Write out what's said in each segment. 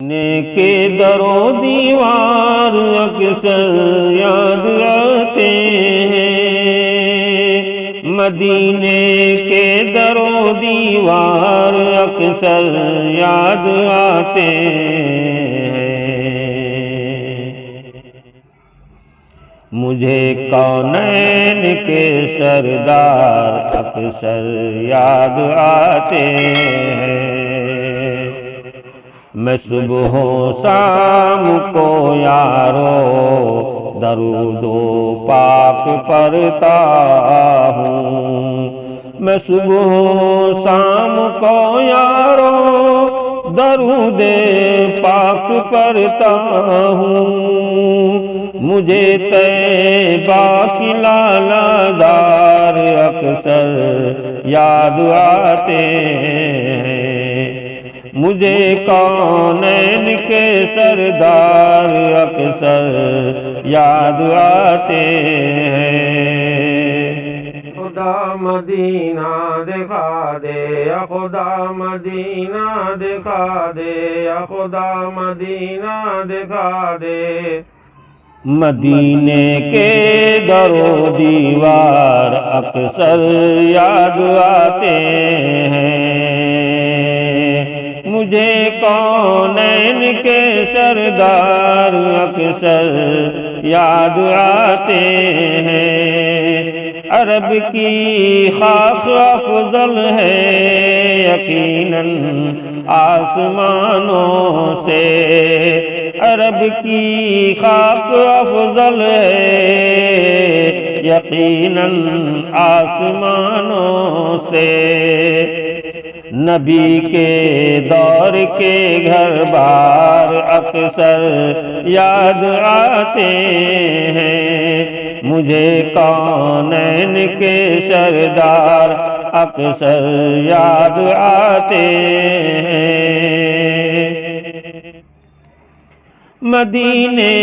کے در و دیوار اکثر یاد آتے ہیں، مدینے کے در و دیوار اکثر یاد آتے ہیں، مجھے کونین کے سردار اکثر یاد آتے ہیں، میں صبح و شام کو یارو درود و پاک پڑھتا ہوں، میں صبح و شام کو یارو درود پاک پڑھتا ہوں، مجھے طیبہ کی لالا زار اکثر یاد آتے ہیں، مجھے کونین کے سردار اکثر یاد آتے ہیں۔ خدا مدینہ دکھا دے یا خدا مدینہ دکھا دے یا خدا مدینہ دکھا دے، مدینے کے در و دیوار اکثر یاد آتے ہیں، مجھے کونین کے سردار اکثر یاد آتے ہیں، عرب کی خاک افضل ہے یقیناً آسمانوں سے، عرب کی خاک افضل ہے یقیناً آسمانوں سے، نبی کے دور کے گھر بار اکثر یاد آتے ہیں، مجھے کونین کے سردار اکثر یاد آتے ہیں، مدینے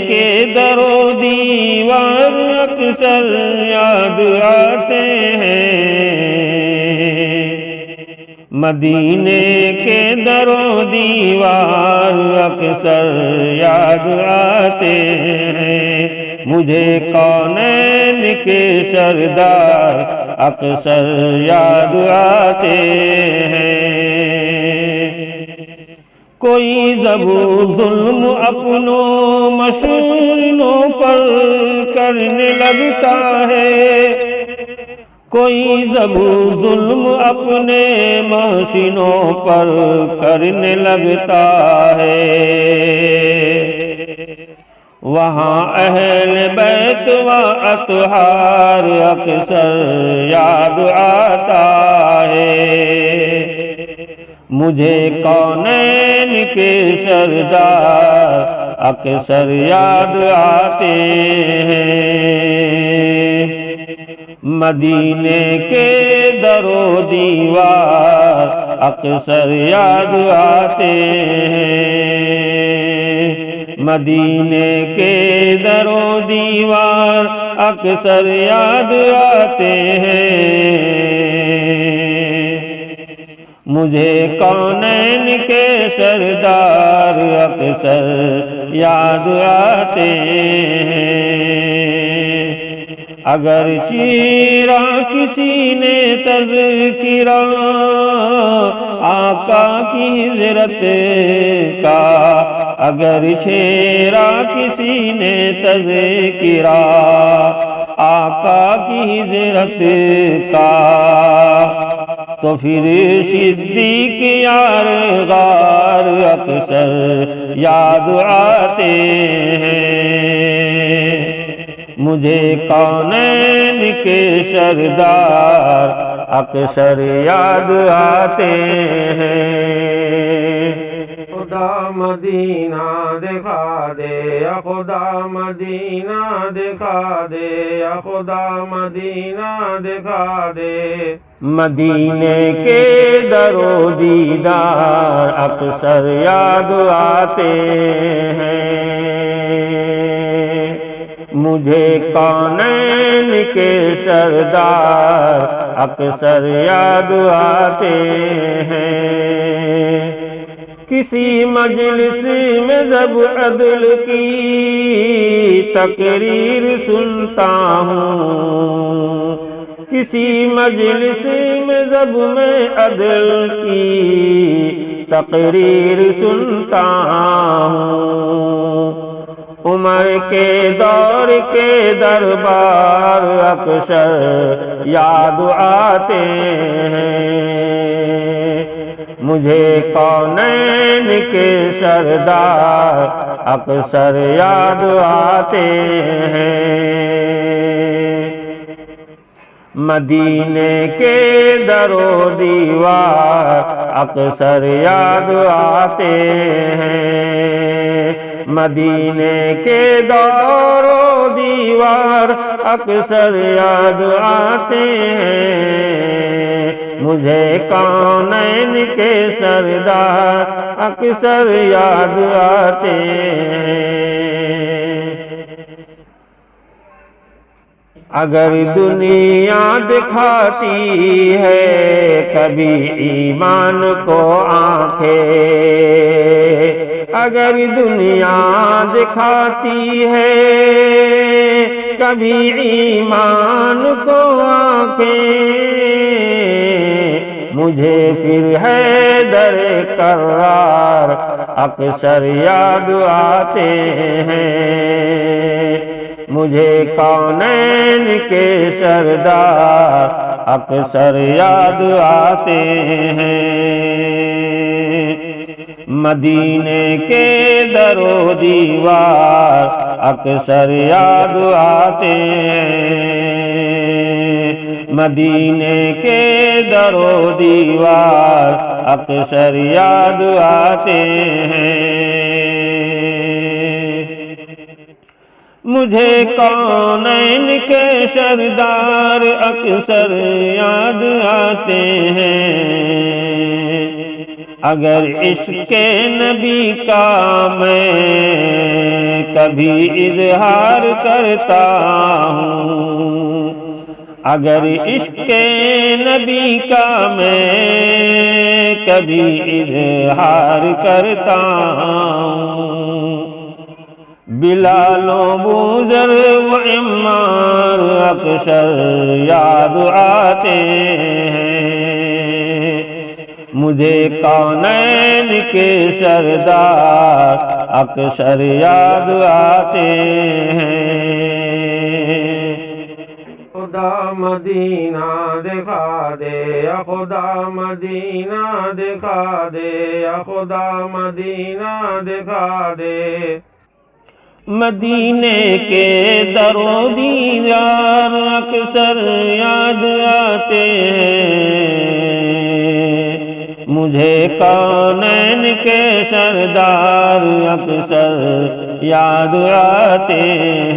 کے در و دیوار اکثر یاد آتے ہیں، مدینے کے در و دیوار اکثر یاد آتے ہیں، مجھے کونین کے سردار اکثر یاد آتے ہیں، کوئی ظلم اپنوں مشوروں پر کرنے لگتا ہے، کوئی ظلم اپنے محسنوں پر کرنے لگتا ہے، وہاں اہل بیت و اطہار اکثر یاد آتا ہے، مجھے کونین کے سردار اکثر یاد آتے ہیں، مدینے کے در و دیوار اکثر یاد آتے ہیں، مدینے کے در و دیوار اکثر یاد آتے ہیں، مجھے کونین کے سردار اکثر یاد آتے ہیں، اگر چیرا کسی نے تذکرہ آقا کی ہجرت کا، اگر چھیرا کسی نے تذکرہ آقا کی ہجرت کا، تو پھر صدیق یار غار اکثر یاد آتے ہیں، مجھے کونین کے سردار اکثر یاد آتے ہیں، خدا مدینہ دکھا دے یا خدا مدینہ دکھا دے یا خدا مدینہ دکھا دے، مدینے کے در و دیدار اکثر یاد آتے ہیں، مجھے کونین کے سردار اکثر یاد آتے ہیں، کسی مجلس میں جب عدل کی تقریر سنتا ہوں، کسی مجلس میں جب میں عدل کی تقریر سنتا ہوں، عمر کے دور کے دربار اکثر یاد آتے ہیں، مجھے کونین کے سردار اکثر یاد آتے ہیں، مدینے کے در و دیوار اکثر یاد آتے ہیں، مدینے کے دور و دیوار اکثر یاد آتے ہیں، مجھے کونین کے سردار اکثر یاد آتے ہیں۔ اگر دنیا دکھاتی ہے کبھی ایمان کو آنکھیں، اگر دنیا دکھاتی ہے کبھی ایمان کو آنکھیں، مجھے پھر حیدر کرار اکثر یاد آتے ہیں، مجھے کونین کے سردار اکثر یاد آتے ہیں، مدینے کے در و دیوار اکثر یاد آتے ہیں، مدینے کے در و دیوار اکثر یاد آتے ہیں، مجھے کونین کے سردار اکثر یاد آتے ہیں، اگر عشق نبی کا میں کبھی اظہار کرتا ہوں، اگر عشق نبی کا میں کبھی اظہار کرتا ہوں، بلال و بوذر و عمار اکثر یاد آتے ہیں، مجھے کونین کے سردار اکثر یاد آتے ہیں، خدا مدینہ دکھا دے یا خدا مدینہ دکھا دے یا خدا مدینہ دکھا دے، مدینے کے در و دیوار اکثر یاد آتے ہیں، مجھے کونین کے سردار اکثر یاد آتے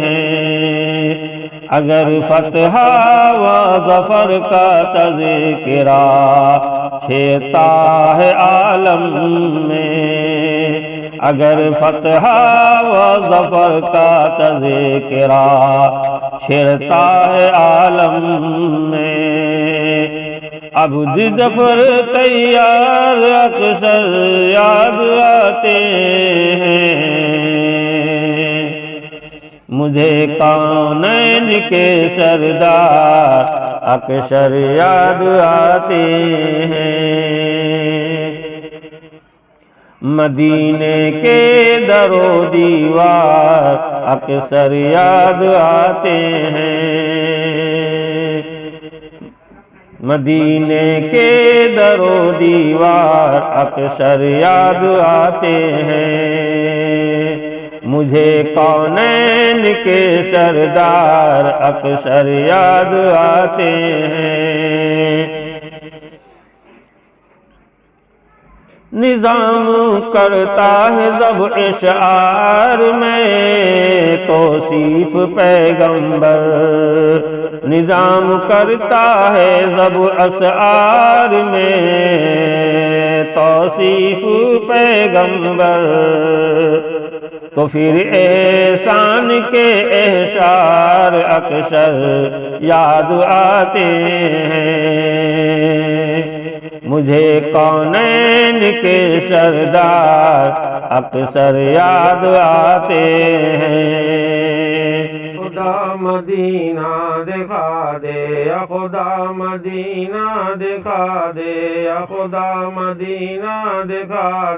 ہیں، اگر فتح و ظفر کا تذکرہ چھیڑتا ہے عالم میں، اگر فتح و ظفر کا تذکرہ چھیڑتا ہے عالم میں، عبد ظفر تیار اکثر یاد آتے ہیں، مجھے کونین کے سردار اکثر یاد آتے ہیں، مدینے کے در و دیوار اکثر یاد آتے ہیں، مدینے کے در و دیوار اکثر یاد آتے ہیں، مجھے کونین کے سردار اکثر یاد آتے ہیں، نظام کرتا ہے ضبط اشعار میں توصیف پیغمبر، نظام کرتا ہے ضبط اشعار میں توصیف پیغمبر، تو پھر احسان کے احشار اکثر یاد آتے ہیں، مجھے کونین کے سردار اکثر یاد آتے ہیں۔ خدا مدینہ دکھا دے یا خدا مدینہ دکھا دے یا خدا مدینہ دکھا دے۔